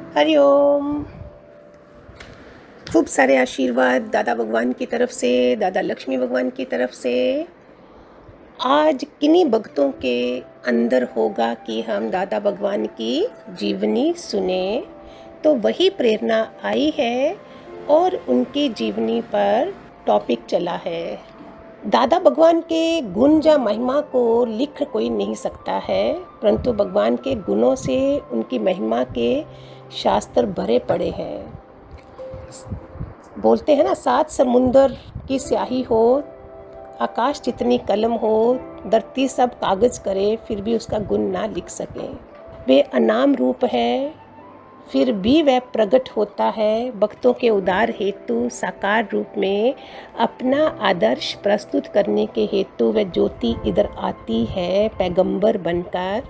हरिओम। खूब सारे आशीर्वाद दादा भगवान की तरफ से, दादा लक्ष्मी भगवान की तरफ से। आज किन्हीं भक्तों के अंदर होगा कि हम दादा भगवान की जीवनी सुने, तो वही प्रेरणा आई है और उनकी जीवनी पर टॉपिक चला है। दादा भगवान के गुण या महिमा को लिख कोई नहीं सकता है, परंतु भगवान के गुणों से उनकी महिमा के शास्त्र भरे पड़े हैं। बोलते हैं ना, 7 समुंदर की स्याही हो, आकाश जितनी कलम हो, धरती सब कागज करे, फिर भी उसका गुण ना लिख सके। वे अनाम रूप है, फिर भी वह प्रकट होता है भक्तों के उदार हेतु। साकार रूप में अपना आदर्श प्रस्तुत करने के हेतु वह ज्योति इधर आती है, पैगंबर बनकर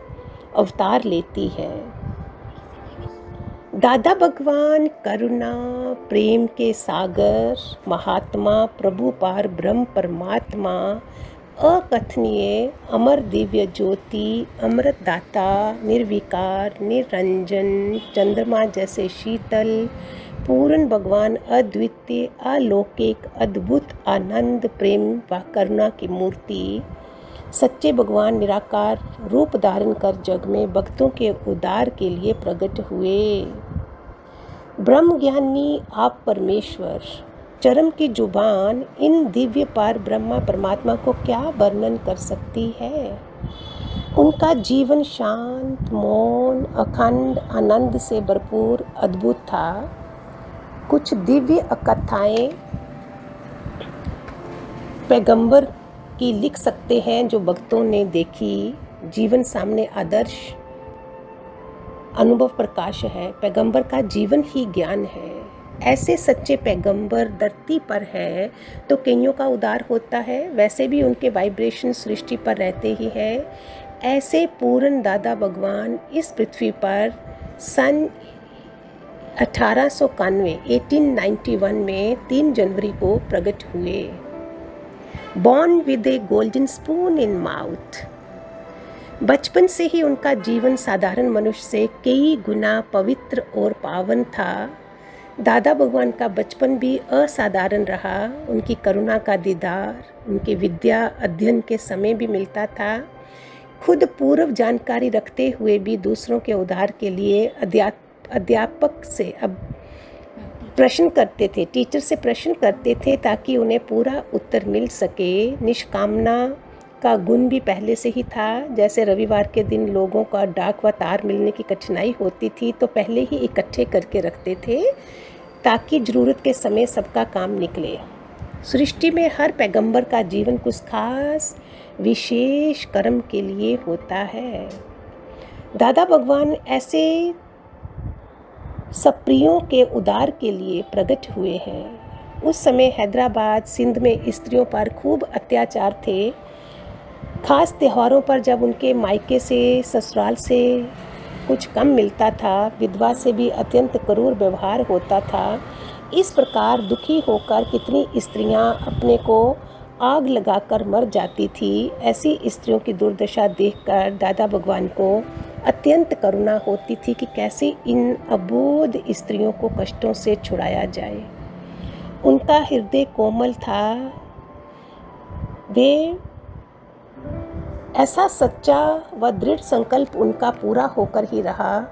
अवतार लेती है। दादा भगवान करुणा प्रेम के सागर, महात्मा प्रभु पार ब्रह्म परमात्मा, अकथनीय अमर दिव्य ज्योति, अमृत दाता, निर्विकार निरंजन, चंद्रमा जैसे शीतल, पूर्ण भगवान, अद्वितीय अलौकिक अद्भुत आनंद प्रेम व करुणा की मूर्ति, सच्चे भगवान निराकार रूप धारण कर जग में भक्तों के उद्धार के लिए प्रकट हुए। ब्रह्म ज्ञानी आप परमेश्वर, चरम की जुबान इन दिव्य पार ब्रह्मा परमात्मा को क्या वर्णन कर सकती है। उनका जीवन शांत, मौन, अखंड आनंद से भरपूर अद्भुत था। कुछ दिव्य कथाएं पैगंबर की लिख सकते हैं जो भक्तों ने देखी। जीवन सामने आदर्श अनुभव प्रकाश है। पैगंबर का जीवन ही ज्ञान है। ऐसे सच्चे पैगंबर धरती पर है तो कईयों का उद्धार होता है। वैसे भी उनके वाइब्रेशन सृष्टि पर रहते ही है। ऐसे पूर्ण दादा भगवान इस पृथ्वी पर सन 1891 में 3 जनवरी को प्रकट हुए। Born with A golden spoon in mouth. बचपन से ही उनका जीवन साधारण मनुष्य से कई गुना पवित्र और पावन था। दादा भगवान का बचपन भी असाधारण रहा। उनकी करुणा का दीदार उनकी विद्या अध्ययन के समय भी मिलता था। खुद पूर्व जानकारी रखते हुए भी दूसरों के उद्धार के लिए अध्यापक से प्रश्न करते थे, टीचर से प्रश्न करते थे ताकि उन्हें पूरा उत्तर मिल सके। निष्कामना का गुण भी पहले से ही था। जैसे रविवार के दिन लोगों का डाक व तार मिलने की कठिनाई होती थी तो पहले ही इकट्ठे करके रखते थे ताकि ज़रूरत के समय सबका काम निकले। सृष्टि में हर पैगंबर का जीवन कुछ खास विशेष कर्म के लिए होता है। दादा भगवान ऐसे सप्रियों के उद्धार के लिए प्रकट हुए हैं। उस समय हैदराबाद सिंध में स्त्रियों पर खूब अत्याचार थे। खास त्योहारों पर जब उनके मायके से ससुराल से कुछ कम मिलता था, विधवा से भी अत्यंत क्रूर व्यवहार होता था। इस प्रकार दुखी होकर कितनी स्त्रियां अपने को आग लगाकर मर जाती थी। ऐसी स्त्रियों की दुर्दशा देखकर दादा भगवान को अत्यंत करुणा होती थी कि कैसे इन अबोध स्त्रियों को कष्टों से छुड़ाया जाए। उनका हृदय कोमल था। वे ऐसा सच्चा व दृढ़ संकल्प उनका पूरा होकर ही रहा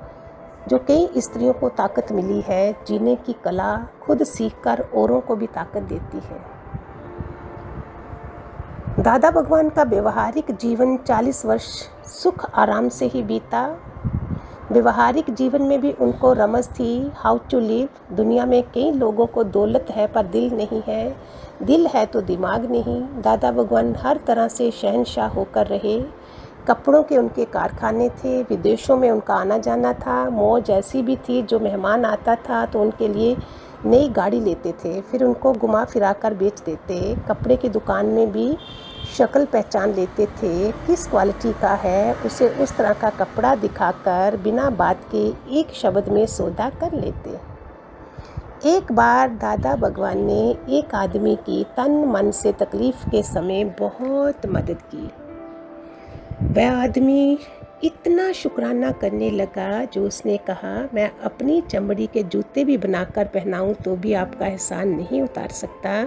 जो कई स्त्रियों को ताकत मिली है। जीने की कला खुद सीखकर औरों को भी ताकत देती है। दादा भगवान का व्यवहारिक जीवन 40 वर्ष सुख आराम से ही बीता। व्यवहारिक जीवन में भी उनको रमज थी हाउ टू लिव। दुनिया में कई लोगों को दौलत है पर दिल नहीं है, दिल है तो दिमाग नहीं। दादा भगवान हर तरह से शहंशाह होकर रहे। कपड़ों के उनके कारखाने थे, विदेशों में उनका आना जाना था। मौज ऐसी भी थी, जो मेहमान आता था तो उनके लिए नई गाड़ी लेते थे, फिर उनको घुमा फिरा कर बेच देते। कपड़े की दुकान में भी शक्ल पहचान लेते थे, किस क्वालिटी का है, उसे उस तरह का कपड़ा दिखाकर बिना बात के एक शब्द में सौदा कर लेते। एक बार दादा भगवान ने एक आदमी की तन मन से तकलीफ के समय बहुत मदद की। वह आदमी इतना शुक्राना करने लगा जो उसने कहा, मैं अपनी चमड़ी के जूते भी बनाकर पहनाऊं तो भी आपका एहसान नहीं उतार सकता।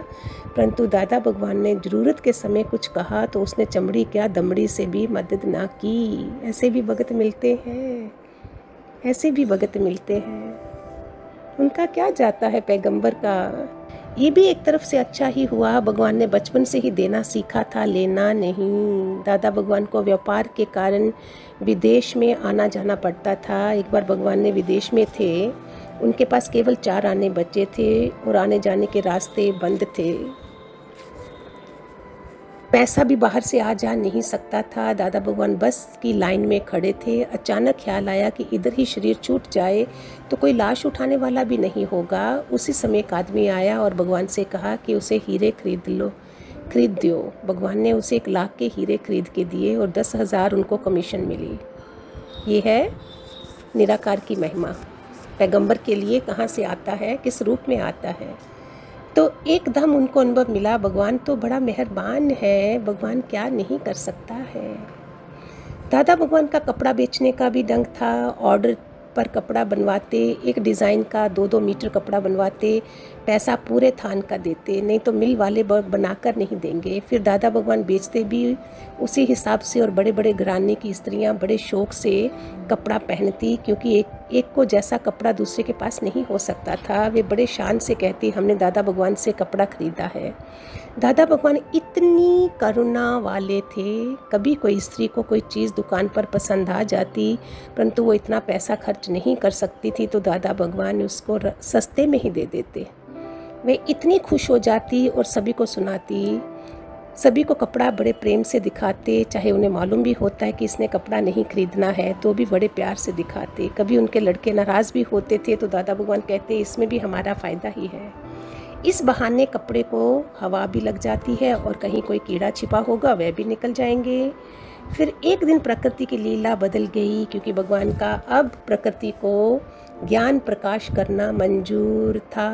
परंतु दादा भगवान ने ज़रूरत के समय कुछ कहा तो उसने चमड़ी क्या दमड़ी से भी मदद ना की। ऐसे भी भगत मिलते हैं, ऐसे भी भगत मिलते हैं। उनका क्या जाता है पैगंबर का। ये भी एक तरफ से अच्छा ही हुआ, भगवान ने बचपन से ही देना सीखा था, लेना नहीं। दादा भगवान को व्यापार के कारण विदेश में आना जाना पड़ता था। एक बार भगवान ने विदेश में थे, उनके पास केवल 4 आने बचे थे और आने जाने के रास्ते बंद थे। पैसा भी बाहर से आ जा नहीं सकता था। दादा भगवान बस की लाइन में खड़े थे। अचानक ख्याल आया कि इधर ही शरीर छूट जाए तो कोई लाश उठाने वाला भी नहीं होगा। उसी समय एक आदमी आया और भगवान से कहा कि उसे हीरे खरीद दो। भगवान ने उसे 1 लाख के हीरे खरीद के दिए और 10,000 उनको कमीशन मिली। ये है निराकार की महिमा। पैगंबर के लिए कहाँ से आता है, किस रूप में आता है। तो एकदम उनको अनुभव मिला, भगवान तो बड़ा मेहरबान है, भगवान क्या नहीं कर सकता है। दादा भगवान का कपड़ा बेचने का भी ढंग था। ऑर्डर पर कपड़ा बनवाते, एक डिज़ाइन का 2-2 मीटर कपड़ा बनवाते, पैसा पूरे थान का देते, नहीं तो मिल वाले बनाकर नहीं देंगे। फिर दादा भगवान बेचते भी उसी हिसाब से और बड़े बड़े घराने की स्त्रियां बड़े शौक से कपड़ा पहनती, क्योंकि एक को जैसा कपड़ा दूसरे के पास नहीं हो सकता था। वे बड़े शान से कहती, हमने दादा भगवान से कपड़ा खरीदा है। दादा भगवान इतनी करुणा वाले थे, कभी कोई स्त्री को कोई चीज़ दुकान पर पसंद आ जाती परंतु वो इतना पैसा खर्च नहीं कर सकती थी तो दादा भगवान उसको सस्ते में ही दे देते। वे इतनी खुश हो जाती और सभी को सुनाती, सभी को कपड़ा बड़े प्रेम से दिखाते, चाहे उन्हें मालूम भी होता है कि इसने कपड़ा नहीं खरीदना है तो भी बड़े प्यार से दिखाते। कभी उनके लड़के नाराज़ भी होते थे तो दादा भगवान कहते, इसमें भी हमारा फ़ायदा ही है। इस बहाने कपड़े को हवा भी लग जाती है और कहीं कोई कीड़ा छिपा होगा वह भी निकल जाएंगे। फिर एक दिन प्रकृति की लीला बदल गई, क्योंकि भगवान का अब प्रकृति को ज्ञान प्रकाश करना मंजूर था।